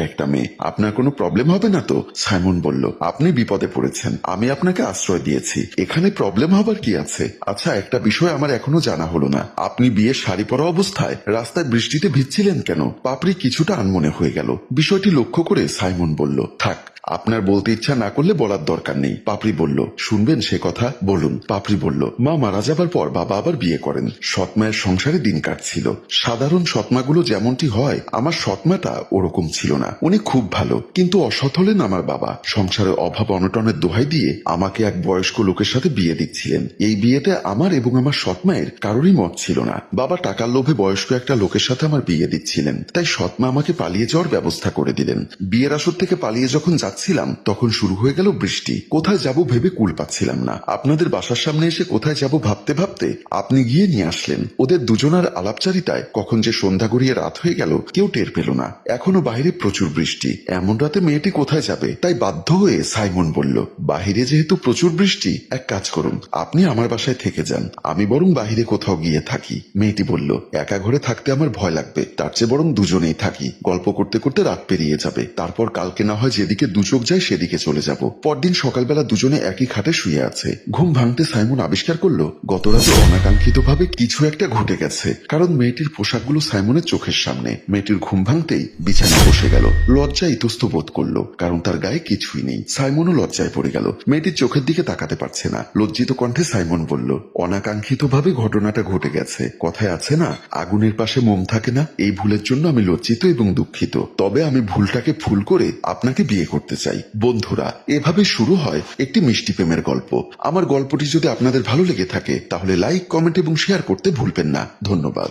একটা মেয়ে, আপনার কোনো প্রবলেম হবে না তো? সাইমন বলল, আপনি বিপদে পড়েছেন, আমি আপনাকে আশ্রয় দিয়েছি, এখানে প্রবলেম হবার কি আছে? আচ্ছা, একটা বিষয় আমার এখনো জানা হলো না, আপনি বিয়ের শাড়ি পরা অবস্থায় রাস্তায় বৃষ্টিতে ভিজছিলেন কেন? পাপড়ি কিছুটা আনমনে হয়ে গেল। বিষয়টি লক্ষ্য করে সাইমন বলল, থাক, আপনার বলতে ইচ্ছা না করলে বলার দরকার নেই। পাপড়ি বলল, শুনবেন সে কথা? বলুন। পাপড়ি বলল, মা মারা যাবার পর বাবা আবার বিয়ে করেন। সৎমায়ের সংসারে দিন কাটছিল। সাধারণ সৎমাগুলো যেমনটি হয়, আমার সৎমাটা ওরকম ছিল না। উনি খুব ভালো, কিন্তু অসৎ হলেন আমার বাবা। সংসারে অভাব অনটনের দোহাই দিয়ে আমাকে এক বয়স্ক লোকের সাথে বিয়ে দিচ্ছিলেন। এই বিয়েতে আমার এবং আমার সৎমায়ের কারোরই মত ছিল না। বাবা টাকার লোভে বয়স্ক একটা লোকের সাথে আমার বিয়ে দিচ্ছিলেন, তাই সৎমা আমাকে পালিয়ে যাওয়ার ব্যবস্থা করে দিলেন। বিয়ের আসর থেকে পালিয়ে যখন যাচ্ছিলাম, তখন শুরু হয়ে গেল বৃষ্টি। কোথায় যাব ভেবে কুল পাচ্ছিলাম না। আপনাদের বাসার সামনে এসে কোথায় যাব ভাবতে ভাবতে আপনি গিয়ে নিয়ে আসলেন। ওদের দুজনার আলাপচারিতায় কখন যে সন্ধ্যা গড়িয়ে রাত হয়ে গেল কেউ টের পেল না। এখনো বাইরে প্রচুর বৃষ্টি, এমন রাতে মেয়েটি কোথায় যাবে? তাই বাধ্য হয়ে সাইমন বলল, বাহিরে যেহেতু প্রচুর বৃষ্টি, এক কাজ করুন, আপনি আমার বাসায় থেকে যান, আমি বরং বাহিরে কোথাও গিয়ে থাকি। মেয়েটি বলল, একা ঘরে থাকতে আমার ভয় লাগবে, তার চেয়ে বরং দুজনেই থাকি, গল্প করতে করতে রাত পেরিয়ে যাবে, তারপর কালকে না হয় যেদিকে দুচোখ যায় সেদিকে চলে যাব। পরদিন সকালবেলা দুজনে একই খাটে শুয়ে আছে। ঘুম ভাঙতে সাইমন আবিষ্কার করলো গতরাতে অনাকাঙ্ক্ষিত ভাবে কিছু একটা ঘটে গেছে, কারণ মেয়েটির পোশাকগুলো সাইমনের চোখের সামনে। মেয়েটির ঘুম ভাঙতেই বিছানায় বসে গেল। লজ্জায় ইতস্ত বোধ করলো, কারণ তার গায়ে কিছুই নেই। সাইমনও লজ্জায় পড়ে গেল, মেয়েটির চোখের দিকে তাকাতে পারছে না। লজ্জিত কণ্ঠে সাইমন বলল, অনাকাঙ্ক্ষিত ভাবে ঘটনাটা ঘটে গেছে। কথায় আছে না, আগুনের পাশে মোম থাকে না? এই ভুলের জন্য আমি লজ্জিত এবং দুঃখিত, তবে আমি ভুলটাকে ভুল করে আপনাকে বিয়ে করতে চাই। বন্ধুরা, এভাবে শুরু হয় একটি মিষ্টি প্রেমের গল্প। আমার গল্পটি যদি আপনাদের ভালো লেগে থাকে, তাহলে লাইক, কমেন্ট এবং শেয়ার করতে ভুলবেন না। ধন্যবাদ।